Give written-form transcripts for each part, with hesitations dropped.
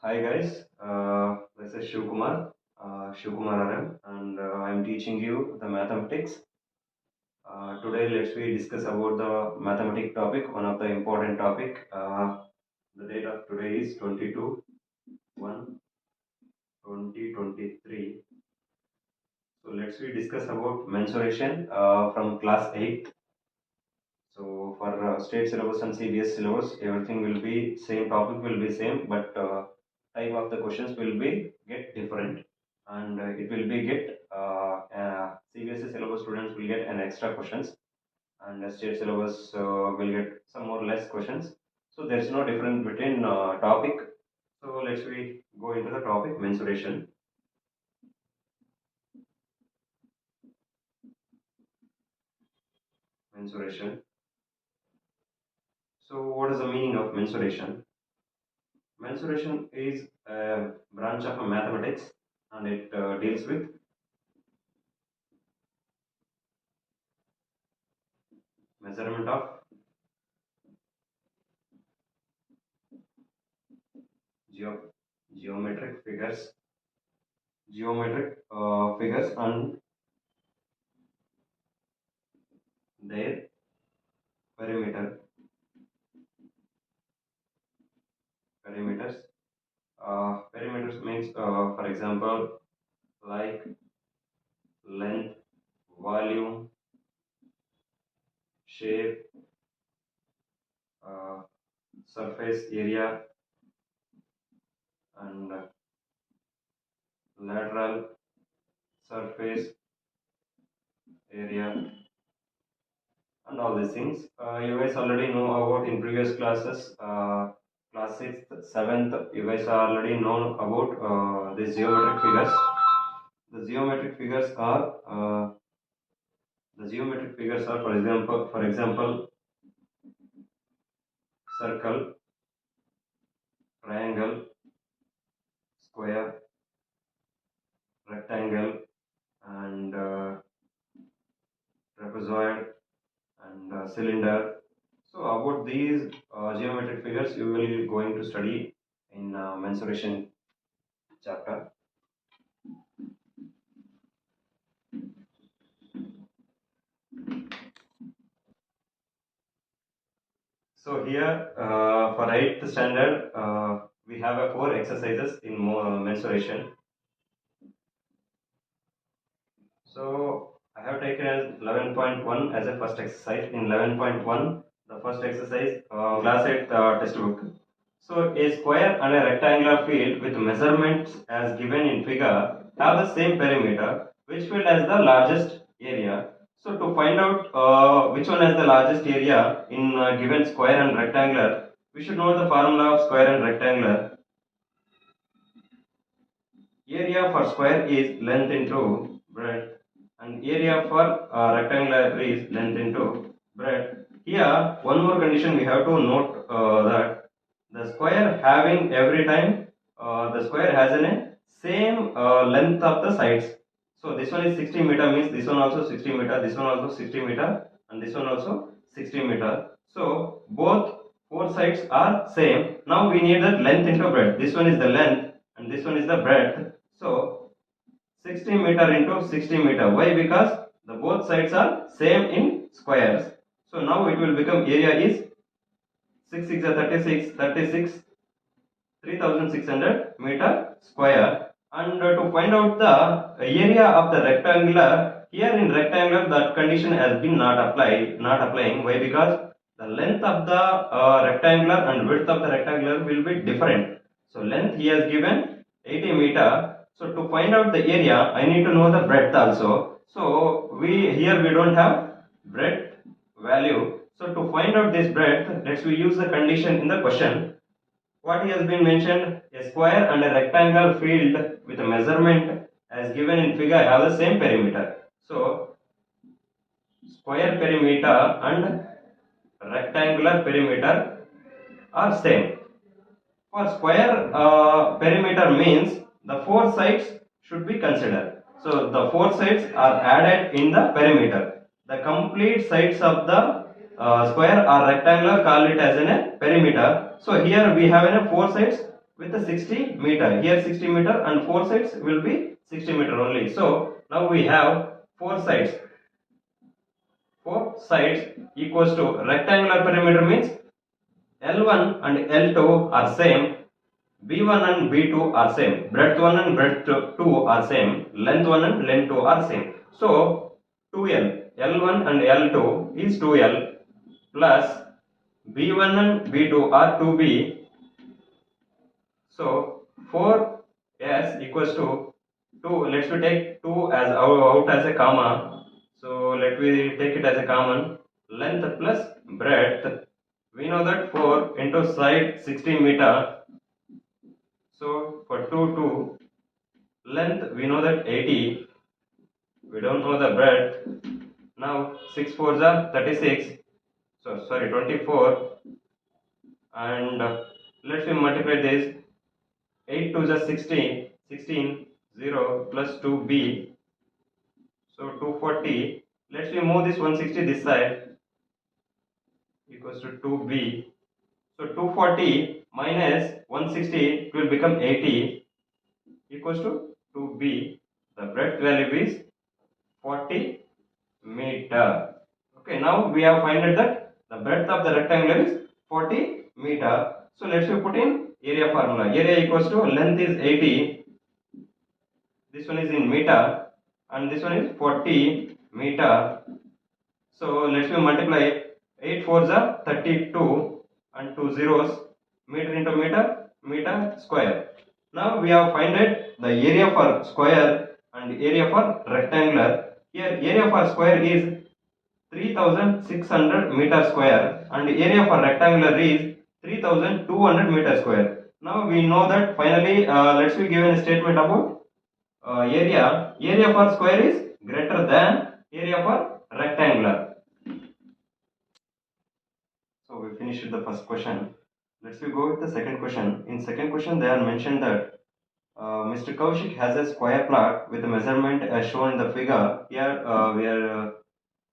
Hi guys, this is Shiv Kumar RM, and I'm teaching you the mathematics. Today, let's we discuss about the mathematics topic, one of the important topic. The date of today is 22/1/2023. So let's we discuss about mensuration from class 8. So for state syllabus and CBS syllabus, everything will be same, topic will be same, but type of the questions will be get different, and it will be get CBSE syllabus students will get an extra questions, and state syllabus will get some more less questions. So there's no difference between topic. So let's we go into the topic mensuration. Mensuration. So what is the meaning of mensuration? Mensuration is a branch of mathematics, and it deals with measurement of geo- geometric figures, figures and their perimeter, perimeters. Perimeters means, for example, like length, volume, shape, uh, surface area, and lateral surface area, and all these things. You guys already know about in previous classes, class 6th, 7th, you guys already know about these geometric figures. The geometric figures are, for example, circle, triangle, square, rectangle, and trapezoid, and cylinder. So about these geometric figures, you will going to study in mensuration chapter. So here for 8th standard, we have a 4 exercises in mensuration. So I have taken as 11.1 as a first exercise. In 11.1, the first exercise, class 8 textbook. So a square and a rectangular field with measurements as given in figure have the same perimeter. Which field has the largest area? So to find out which one has the largest area in given square and rectangular, we should know the formula of square and rectangular. Area for square is length into breadth, and area for rectangular is length into breadth. Here, one more condition we have to note, that the square having every time, the square has a same length of the sides. So this one is 60 meter, means this one also 60 meter, this one also 60 meter, and this one also 60 meter. So both four sides are same. Now we need that length into breadth. This one is the length and this one is the breadth. So 60 meter into 60 meter. Why? Because the both sides are same in squares. So now it will become area is 6 6 are 36, 3600 meter square. And to find out the area of the rectangular, here in rectangular that condition has been not applying. Why? Because the length of the rectangular and width of the rectangular will be different. So length he has given 80 meter. So to find out the area, I need to know the breadth also. So we don't have breadth value. So to find out this breadth, let's we use the condition in the question. What has been mentioned, a square and a rectangular field with a measurement as given in figure have the same perimeter. So square perimeter and rectangular perimeter are same. For square perimeter means the four sides should be considered. So the four sides are added in the perimeter. The complete sides of the square or rectangular call it as a perimeter. So here we have four sides with the 60 meter. Here 60 meter and 4 sides will be 60 meter only. So now we have 4 sides. 4 sides equals to rectangular perimeter means L1 and L2 are same, B1 and B2 are same, breadth 1 and breadth 2 are same, length 1 and length 2 are same. So 2L, L1 and L2 is 2L plus B1 and B2 are 2B. So 4S equals to 2. Let's we take 2 as out as a comma. So let me take it as a common. Length plus breadth. We know that 4 into side 60 meter. So for 2 length we know that 80. We don't know the breadth. Now 6 4s are 36. So sorry 24. And let's we multiply this. 8 2 is 16. 16 0 plus 2b. So 240. Let's we move this 160 this side equals to 2b. So 240 minus 160 it will become 80 equals to 2b. The breadth value is 40 meter. Okay, now we have found that the breadth of the rectangle is 40 meter. So let's we put in area formula. Area equals to length is 80. This one is in meter and this one is 40 meter. So let's we multiply 8 4s are 32 and 2 zeros, meter into meter, meter square. Now we have found the area for square and area for rectangular. Here area for square is 3600 meter square and area for rectangular is 3200 meter square. Now we know that finally let's be given a statement about area for square is greater than area for rectangular. So we finished with the first question. Let's we go with the second question. In second question, they are mentioned that Mr. Kaushik has a square plot with a measurement as shown in the figure. Here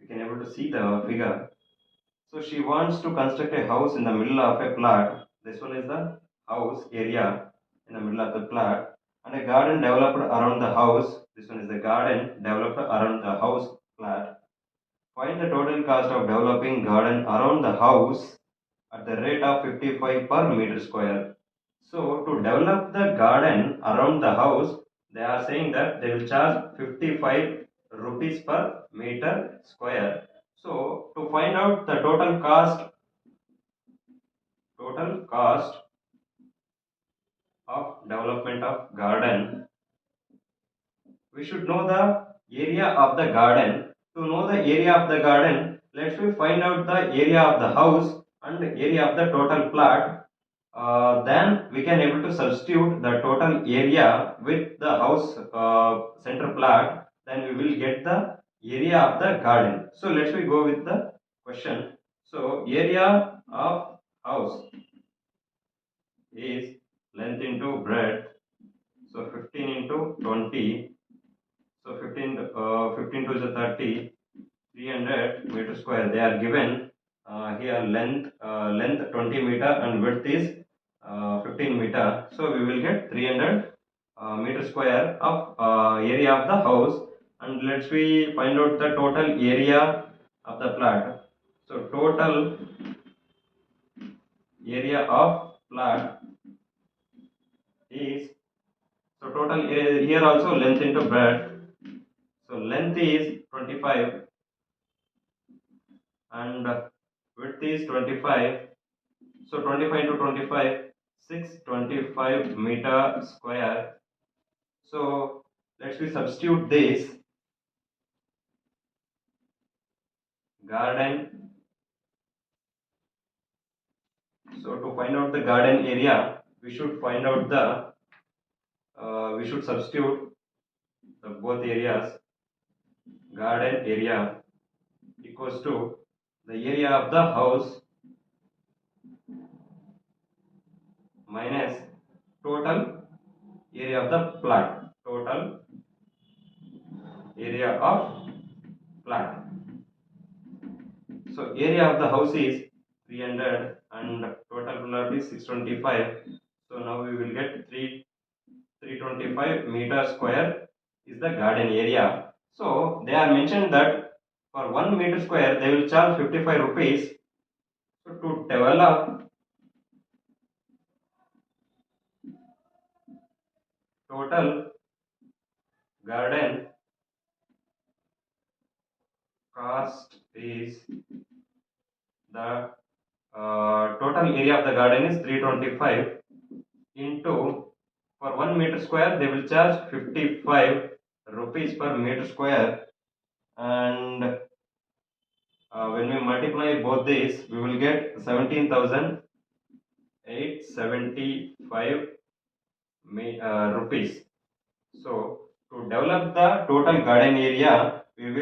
we can able to see the figure. So she wants to construct a house in the middle of a plot. This one is the house area in the middle of the plot, and a garden developed around the house. This one is the garden developed around the house plot. Find the total cost of developing garden around the house at the rate of 55 per meter square. So to develop the garden around the house, they are saying that they will charge 55 rupees per meter square. So to find out the total cost of development of garden, we should know the area of the garden. To know the area of the garden, let's we find out the area of the house and area of the total plot. Then we can able to substitute the total area with the house center plot. Then we will get the area of the garden. So let's we go with the question. So area of house is length into breadth. So 15 into 20. So 15 to the 30, 300 meter square. They are given here length 20 meter and width is 15 meter. So we will get 300 meter square of area of the house. And let's we find out the total area of the plot. So total area of plot is, so total area here also length into breadth. So length is 25 and width is 25. So 25 into 25, 625 meter square. So let's we substitute this garden. So to find out the garden area, we should find out the we should substitute the both areas. Garden area equals to the area of the house minus total area of the plot. Total area of plot. So area of the house is 300 and total plot is 625. So now we will get 325 meter square is the garden area. So they are mentioned that for 1 meter square they will charge 55 rupees. So to develop total garden cost is the total area of the garden is 325 into for 1 meter square they will charge 55 rupees per meter square, and when we multiply both these we will get 17,875 rupees. So to develop the total garden area, we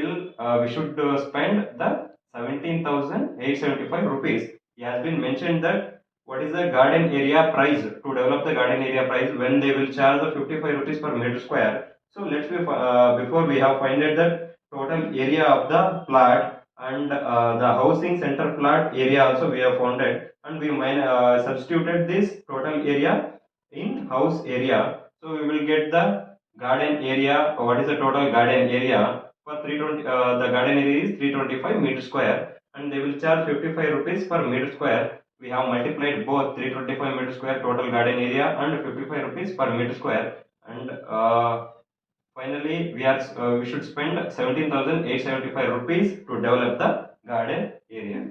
should spend the 17,875 rupees. It has been mentioned that what is the garden area price to develop the garden area price when they will charge the 55 rupees per meter square. So before we have find out the total area of the plot and the housing center plot area also we have found it, and we substituted this total area in house area. So we will get the garden area. What is the total garden area for 320? The garden area is 325 meter square, and they will charge 55 rupees per meter square. We have multiplied both 325 meter square total garden area and 55 rupees per meter square, and finally we should spend 17,875 rupees to develop the garden area.